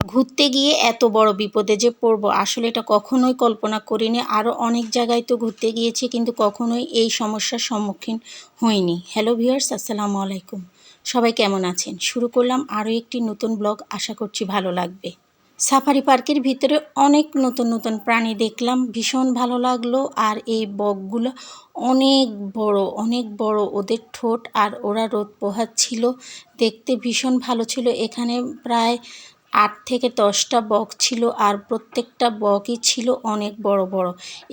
ঘুরতে গিয়ে এত বড় বিপদে যে পড়ব আসলে এটা কখনোই কল্পনা করিনি। আরও অনেক জায়গায় তো ঘুরতে গিয়েছি, কিন্তু কখনোই এই সমস্যার সম্মুখীন হইনি। হ্যালো ভিউয়ার্স, আসসালামু আলাইকুম। সবাই কেমন আছেন? শুরু করলাম আরও একটি নতুন ব্লগ, আশা করছি ভালো লাগবে। সাফারি পার্কের ভিতরে অনেক নতুন নতুন প্রাণী দেখলাম, ভীষণ ভালো লাগলো। আর এই বকগুলো অনেক অনেক বড়, ওদের ঠোঁট আর ওরা রোদ পোহাচ্ছিল, দেখতে ভীষণ ভালো ছিল। এখানে প্রায় 8 থেকে 10টা বক ছিল, আর প্রত্যেকটা বকই ছিল অনেক বড় বড়।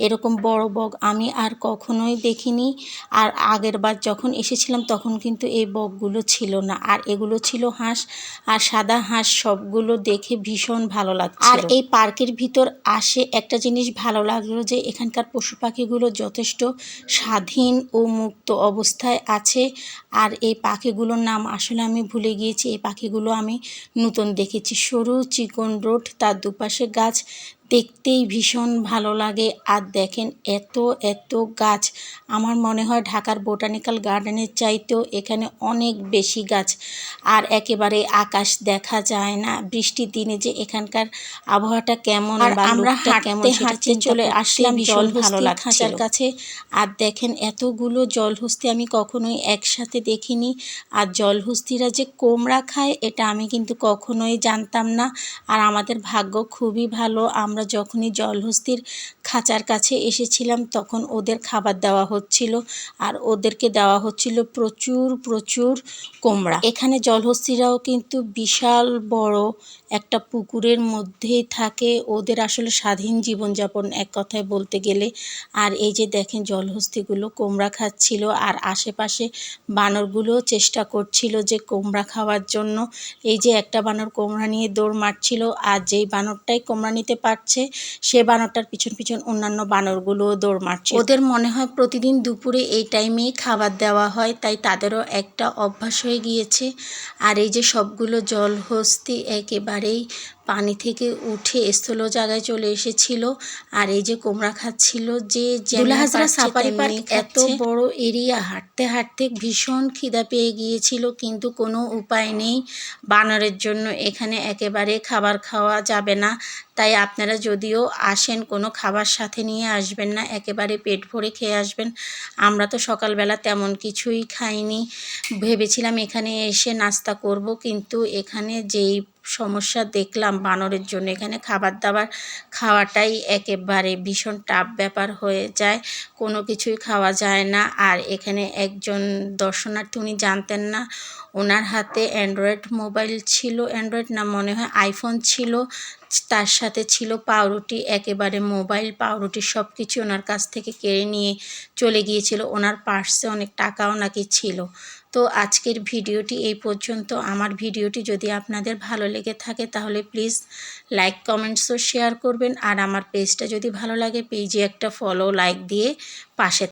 এরকম বড় বক আমি আর কখনোই দেখিনি। আর আগেরবার যখন এসেছিলাম তখন কিন্তু এই বকগুলো ছিল না, আর এগুলো ছিল হাঁস, আর সাদা হাঁস। সবগুলো দেখে ভীষণ ভালো লাগছিল। আর এই পার্কের ভিতর আসে একটা জিনিস ভালো লাগলো, যে এখানকার পশু পাখিগুলো যথেষ্ট স্বাধীন ও মুক্ত অবস্থায় আছে। আর এই পাখিগুলোর নাম আসলে আমি ভুলে গিয়েছি। এই পাখিগুলো আমি নতুন দেখেছি। সরু চিকন রোড, তার দুপাশে গাছ, দেখতেই ভীষণ ভালো লাগে। আর দেখেন এত এত গাছ, আমার মনে হয় ঢাকার বোটানিক্যাল গার্ডেনের চাইতেও এখানে অনেক বেশি গাছ। আর একেবারে আকাশ দেখা যায় না। বৃষ্টির দিনে যে এখানকার আবহাওয়াটা কেমন, আর আমরা হাঁটতে হাঁটতে চলে আসলাম জলহস্তি খাঁচার কাছে। আর দেখেন এতগুলো জলহস্তি আমি কখনোই একসাথে দেখিনি। আর জলহস্তিরা যে কোমড়া খায় এটা আমি কিন্তু কখনোই জানতাম না। আর আমাদের ভাগ্য খুবই ভালো, আমরা যখনই জলহস্তির খাঁচার কাছে এসেছিলাম তখন ওদের খাবার দেওয়া হচ্ছিল, আর ওদেরকে দেওয়া হচ্ছিল প্রচুর প্রচুর কোমড়া। এখানে জলহস্তিরাও কিন্তু বিশাল বড় একটা পুকুরের মধ্যেই থাকে। ওদের আসলে স্বাধীন জীবনযাপন এক কথায় বলতে গেলে। আর এই যে দেখেন জলহস্তিগুলো কোমড়া খাচ্ছিল, আর আশেপাশে বানরগুলোও চেষ্টা করছিল যে কোমড়া খাওয়ার জন্য। এই যে একটা বানর কোমড়া নিয়ে দৌড় মারছিল, আর যেই বানরটাই কোমড়া নিতে পারছে সে বানরটার পিছন পিছন অন্যান্য বানরগুলোও দৌড় মারছে। ওদের মনে হয় প্রতিদিন দুপুরে এই টাইমেই খাবার দেওয়া হয়, তাই তাদেরও একটা অভ্যাস হয়ে গিয়েছে। আর এই যে সবগুলো জলহস্তি একেবারেই পানি থেকে উঠে স্থল জায়গায় চলে এসেছিল, আর এই যে কোমড়া খাচ্ছিল। যে দুলাহাজরা সাফারি পার্ক এত বড় এরিয়া, হাঁটতে হাঁটতে ভীষণ খিদা পেয়ে গিয়েছিল, কিন্তু কোনো উপায় নেই। বানরের জন্য এখানে একেবারে খাবার খাওয়া যাবে না, তাই আপনারা যদিও আসেন কোনো খাবার সাথে নিয়ে আসবেন না, একেবারে পেট ভরে খেয়ে আসবেন। আমরা তো সকালবেলা তেমন কিছুই খাইনি, ভেবেছিলাম এখানে এসে নাস্তা করব, কিন্তু এখানে যেই সমস্যা দেখলাম বানরের জন্য, এখানে খাবার দাবার খাওয়াটাই একেবারে ভীষণ টাফ ব্যাপার হয়ে যায়, কোনো কিছুই খাওয়া যায় না। আর এখানে একজন দর্শনার্থী, উনি জানতেন না, ওনার হাতে অ্যান্ড্রয়েড মোবাইল ছিল, অ্যান্ড্রয়েড না মনে হয় আইফোন ছিল, তার সাথে ছিল পাউরুটি। একেবারে মোবাইল পাউরুটি সব কিছু ওনার কাছ থেকে কেড়ে নিয়ে চলে গিয়েছিল। ওনার পার্সে অনেক টাকাও নাকি ছিল। তো আজকের ভিডিওটি এই পর্যন্ত। আমার ভিডিওটি যদি আপনাদের ভালো লেগে থাকে তাহলে প্লিজ লাইক কমেন্টস ও শেয়ার করবেন। আর আমার পেজটা যদি ভালো লাগে পেজে একটা ফলো লাইক দিয়ে পাশে